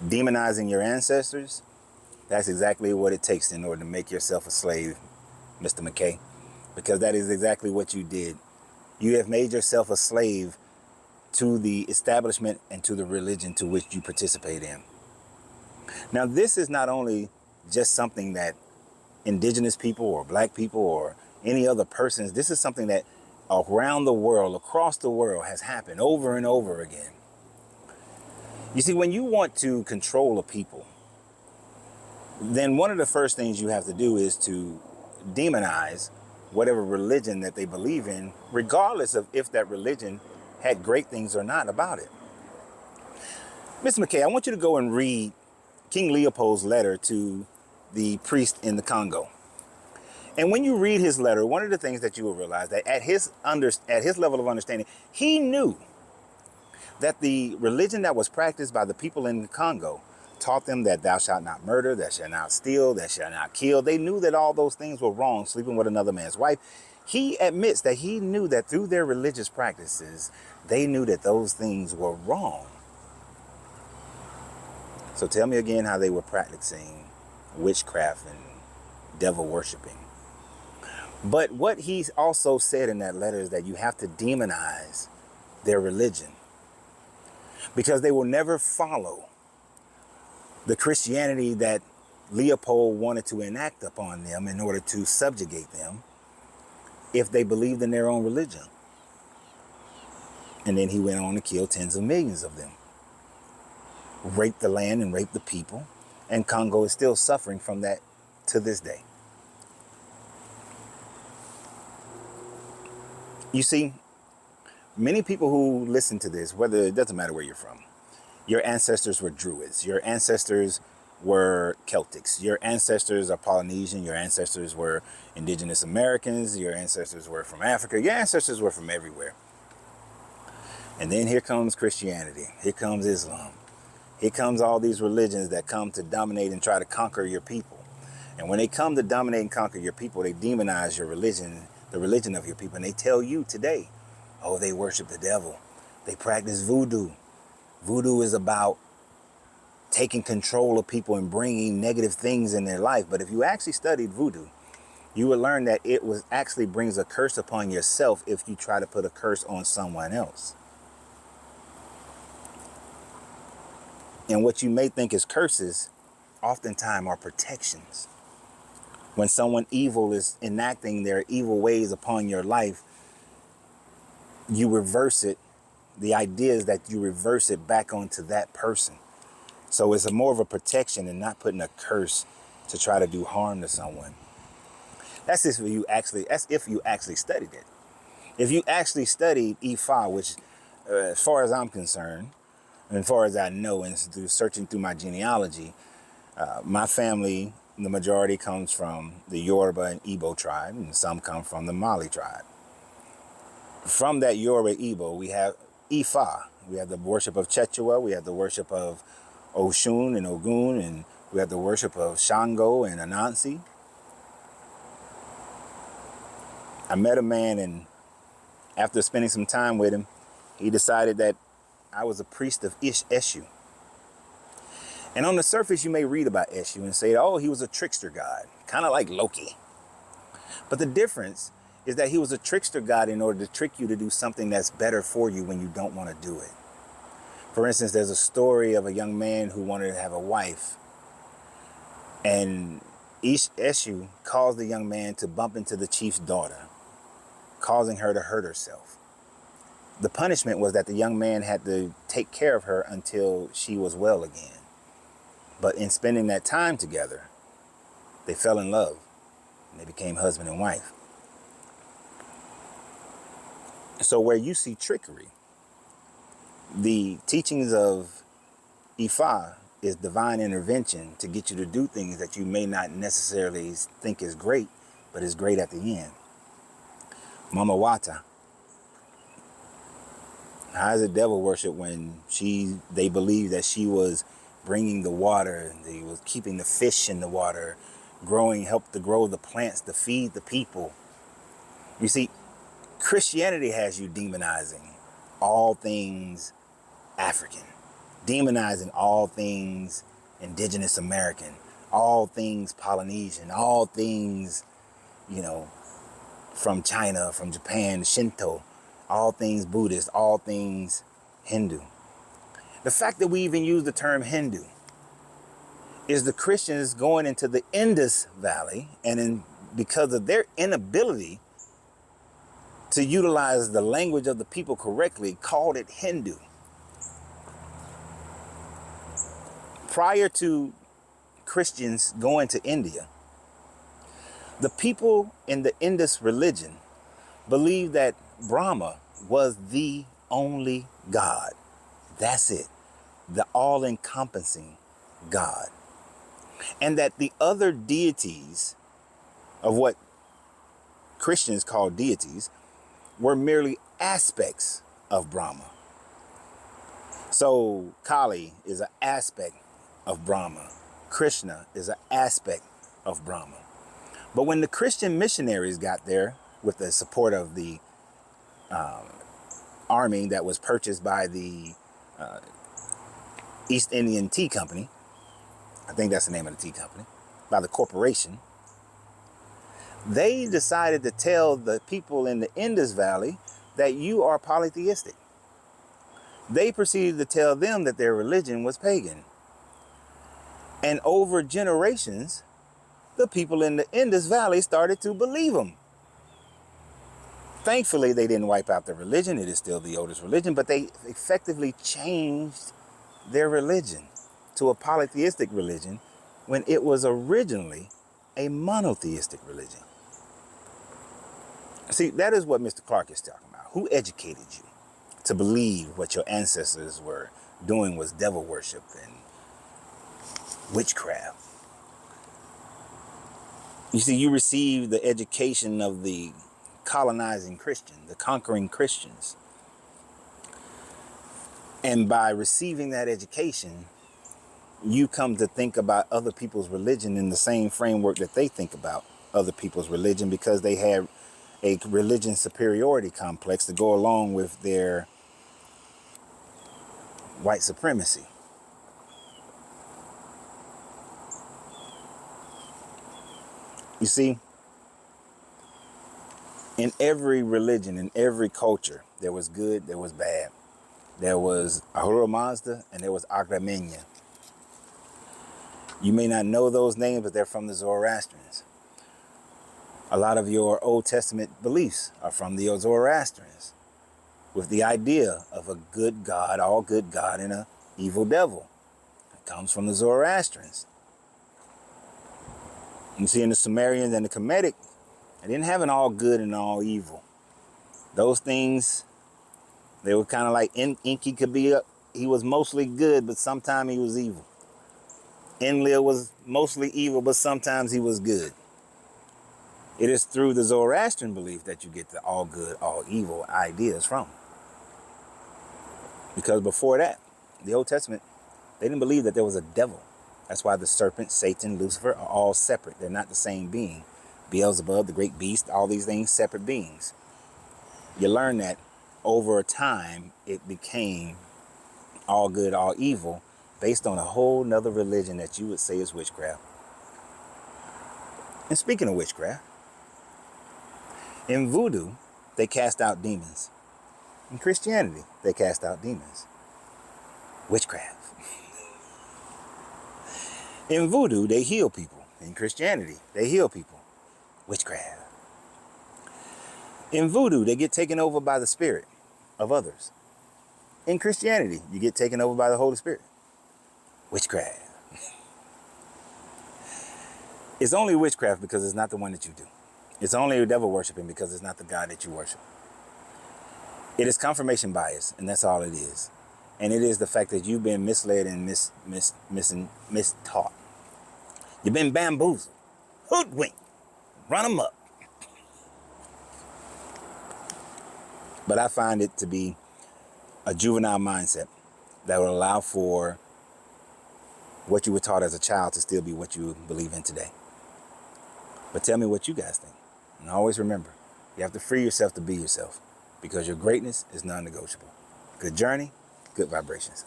Demonizing your ancestors, that's exactly what it takes in order to make yourself a slave, Mr. McKay. Because that is exactly what you did. You have made yourself a slave to the establishment and to the religion to which you participate in. Now, this is not only just something that indigenous people or black people or any other persons, this is something that around the world, across the world, has happened over and over again. You see, when you want to control a people, then one of the first things you have to do is to demonize whatever religion that they believe in, regardless of if that religion had great things or not about it. Mr. McKay, I want you to go and read King Leopold's letter to the priest in the Congo. And when you read his letter, one of the things that you will realize that at his level of understanding, he knew that the religion that was practiced by the people in the Congo taught them that thou shalt not murder, thou shalt not steal, thou shalt not kill. They knew that all those things were wrong, sleeping with another man's wife. He admits that he knew that through their religious practices, they knew that those things were wrong. So tell me again how they were practicing witchcraft and devil worshiping. But what he also said in that letter is that you have to demonize their religion, because they will never follow the Christianity that Leopold wanted to enact upon them in order to subjugate them if they believed in their own religion. And then he went on to kill tens of millions of them, rape the land and rape the people. And Congo is still suffering from that to this day. You see, many people who listen to this, whether it doesn't matter where you're from, your ancestors were Druids, your ancestors were Celtics, your ancestors are Polynesian, your ancestors were indigenous Americans, your ancestors were from Africa, your ancestors were from everywhere. And then here comes Christianity, here comes Islam, here comes all these religions that come to dominate and try to conquer your people. And when they come to dominate and conquer your people, they demonize your religion, the religion of your people. And they tell you today, oh, they worship the devil. They practice voodoo. Voodoo is about taking control of people and bringing negative things in their life. But if you actually studied voodoo, you would learn that it was actually brings a curse upon yourself if you try to put a curse on someone else. And what you may think is curses, oftentimes are protections. When someone evil is enacting their evil ways upon your life, you reverse it. The idea is that you reverse it back onto that person. So it's more of a protection and not putting a curse to try to do harm to someone. That's if you actually studied it. If you actually studied Ifa, which as far as I'm concerned, and as far as I know, and through searching through my genealogy, my family, the majority comes from the Yoruba and Igbo tribe, and some come from the Mali tribe. From that Yoruba Igbo, we have Ifa. We have the worship of Chechua. We have the worship of Oshun and Ogun, and we have the worship of Shango and Anansi. I met a man, and after spending some time with him, he decided that I was a priest of Eshu. And on the surface, you may read about Eshu and say, oh, he was a trickster god, kind of like Loki. But the difference is that he was a trickster god in order to trick you to do something that's better for you when you don't want to do it. For instance, there's a story of a young man who wanted to have a wife. And Eshu caused the young man to bump into the chief's daughter, causing her to hurt herself. The punishment was that the young man had to take care of her until she was well again. But in spending that time together, they fell in love and they became husband and wife. So where you see trickery, the teachings of Ifa is divine intervention to get you to do things that you may not necessarily think is great, but is great at the end. Mama Wata. How is it devil worship when they believe that she was bringing the water, they was keeping the fish in the water, helped to grow the plants to feed the people? You see, Christianity has you demonizing all things African, demonizing all things indigenous American, all things Polynesian, all things, you know, from China, from Japan, Shinto, all things Buddhist, all things Hindu. The fact that we even use the term Hindu is the Christians going into the Indus Valley, and because of their inability to utilize the language of the people correctly, called it Hindu. Prior to Christians going to India, the people in the Indus religion believed that Brahma was the only God. That's it. The all-encompassing God. And that the other deities of what Christians call deities were merely aspects of Brahma. So Kali is an aspect of Brahma. Krishna is an aspect of Brahma. But when the Christian missionaries got there with the support of the army that was purchased by the East Indian Tea Company, I think that's the name of the tea company, by the corporation, they decided to tell the people in the Indus Valley that you are polytheistic. They proceeded to tell them that their religion was pagan. And over generations, the people in the Indus Valley started to believe them. Thankfully, they didn't wipe out their religion. It is still the oldest religion, but they effectively changed their religion to a polytheistic religion when it was originally a monotheistic religion. See, that is what Mr. Clark is talking about. Who educated you to believe what your ancestors were doing was devil worship and witchcraft? You see, you received the education of the colonizing Christian, the conquering Christians. And by receiving that education, you come to think about other people's religion in the same framework that they think about other people's religion, because they have a religion superiority complex to go along with their white supremacy. You see, in every religion, in every culture, there was good, there was bad. There was Ahura Mazda and there was Agramenya. You may not know those names, but they're from the Zoroastrians. A lot of your Old Testament beliefs are from the Zoroastrians, with the idea of a good God, all good God, and an evil devil. It comes from the Zoroastrians. You see, in the Sumerians and the Kemetic, they didn't have an all good and all evil. Those things, they were kind of like Enki could be he was mostly good, but sometimes he was evil. Enlil was mostly evil, but sometimes he was good. It is through the Zoroastrian belief that you get the all good, all evil ideas from. Because before that, the Old Testament, they didn't believe that there was a devil. That's why the serpent, Satan, Lucifer are all separate. They're not the same being. Beelzebub, the great beast, all these things, separate beings. You learn that over time, it became all good, all evil, based on a whole nother religion that you would say is witchcraft. And speaking of witchcraft, in Voodoo, they cast out demons. In Christianity, they cast out demons. Witchcraft. In Voodoo, they heal people. In Christianity, they heal people. Witchcraft. In Voodoo, they get taken over by the spirit of others. In Christianity, you get taken over by the Holy Spirit. Witchcraft. It's only witchcraft because it's not the one that you do. It's only devil worshiping because it's not the God that you worship. It is confirmation bias, and that's all it is. And it is the fact that you've been misled and mistaught. You've been bamboozled, hoodwinked, run them up. But I find it to be a juvenile mindset that will allow for what you were taught as a child to still be what you believe in today. But tell me what you guys think. And always remember, you have to free yourself to be yourself, because your greatness is non-negotiable. Good journey, good vibrations.